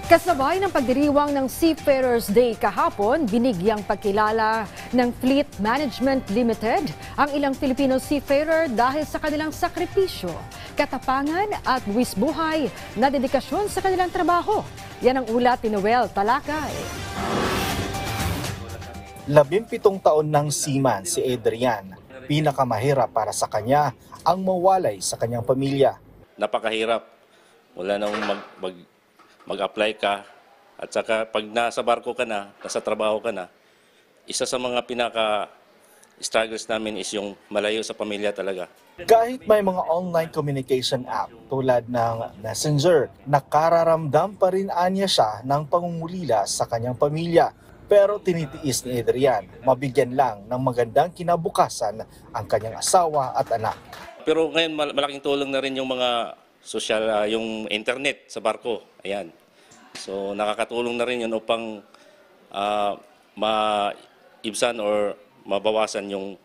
Kasabay ng pagdiriwang ng Seafarers Day kahapon, binigyang pagkilala ng Fleet Management Limited ang ilang Filipino seafarer dahil sa kanilang sakripisyo, katapangan at buwis buhay na dedikasyon sa kanilang trabaho. Yan ang ulat ni Noel Talakay. 17 taon ng seaman si Adrian. Pinakamahirap para sa kanya ang mawalay sa kanyang pamilya. Napakahirap. Wala nang mag-apply ka at saka pag nasa barko ka na, nasa trabaho ka na, isa sa mga pinaka-struggles namin is yung malayo sa pamilya talaga. Kahit may mga online communication app tulad ng Messenger, nakararamdam pa rin anya siya ng pangungulila sa kanyang pamilya. Pero tinitiis ni Adrian, mabigyan lang ng magandang kinabukasan ang kanyang asawa at anak. Pero ngayon malaking tulong na rin yung mga social, yung internet sa barko. Ayan. So nakakatulong na rin yun upang maibsan or mabawasan yung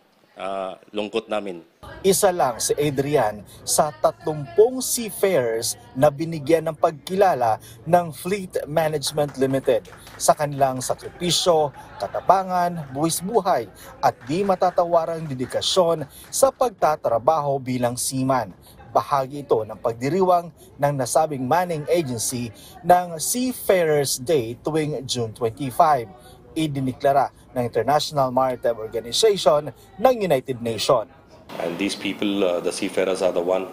lungkot namin. Isa lang si Adrian sa 30 seafarers na binigyan ng pagkilala ng Fleet Management Limited sa kanilang sakripisyo, katapangan, buwis buhay at di matatawarang dedikasyon sa pagtatrabaho bilang seaman. Bahagi ito ng pagdiriwang ng nasabing manning agency ng Seafarers Day tuwing June 25. Idiniklara ng International Maritime Organization ng United Nations. And these people, the seafarers, are the one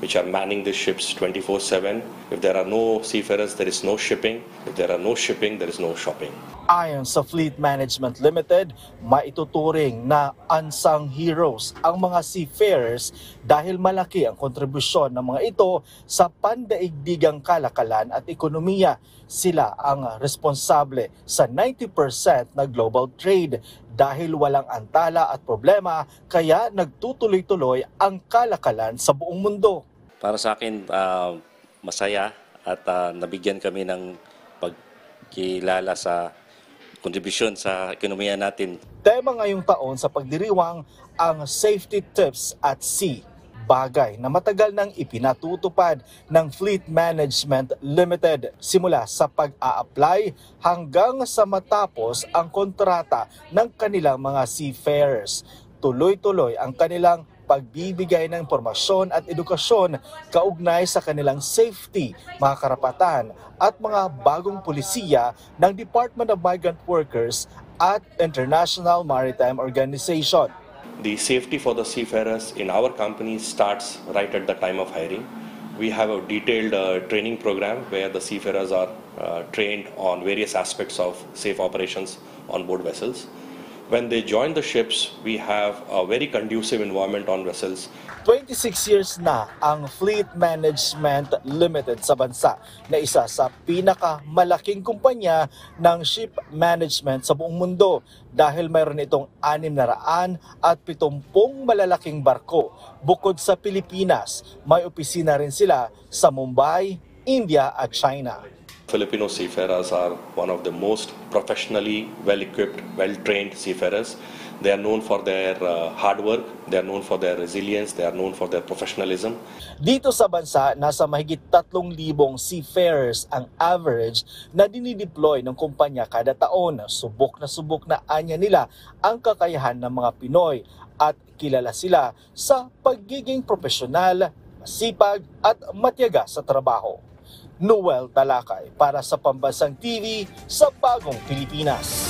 which are manning the ships 24/7. If there are no seafarers, there is no shipping. If there are no shipping, there is no shopping. Ayon sa Fleet Management Limited, maituturing na unsung heroes ang mga seafarers dahil malaki ang kontribusyon ng mga ito sa pandaigdigang kalakalan at ekonomiya. Sila ang responsable sa 90% na global trade. Dahil walang antala at problema, kaya nagtutuloy-tuloy ang kalakalan sa buong mundo. Para sa akin, masaya at nabigyan kami ng pagkilala sa kontribusyon sa ekonomiya natin. Tema ngayong taon sa pagdiriwang ang Safety Tips at Sea, bagay na matagal nang ipinatutupad ng Fleet Management Limited simula sa pag-a-apply hanggang sa matapos ang kontrata ng kanilang mga seafarers. Tuloy-tuloy ang kanilang pagbibigay ng impormasyon at edukasyon kaugnay sa kanilang safety, mga karapatan at mga bagong pulisiya ng Department of Migrant Workers at International Maritime Organization. The safety for the seafarers in our company starts right at the time of hiring. We have a detailed training program where the seafarers are trained on various aspects of safe operations on board vessels. When they join the ships, we have a very conducive environment on vessels. 26 years na ang Fleet Management Limited sa bansa na isa sa pinakamalaking kumpanya ng ship management sa buong mundo dahil mayroon itong 670 malalaking barko. Bukod sa Pilipinas, may opisina rin sila sa Mumbai, India at China. Filipino seafarers are one of the most professionally well-equipped, well-trained seafarers. They are known for their hard work, they are known for their resilience, they are known for their professionalism. Dito sa bansa, nasa mahigit 3,000 seafarers ang average na dinideploy ng kumpanya kada taon. Subok na anya nila ang kakayahan ng mga Pinoy at kilala sila sa pagiging profesional, masipag at matiyaga sa trabaho. Noel Talakay para sa Pambansang TV sa Bagong Pilipinas.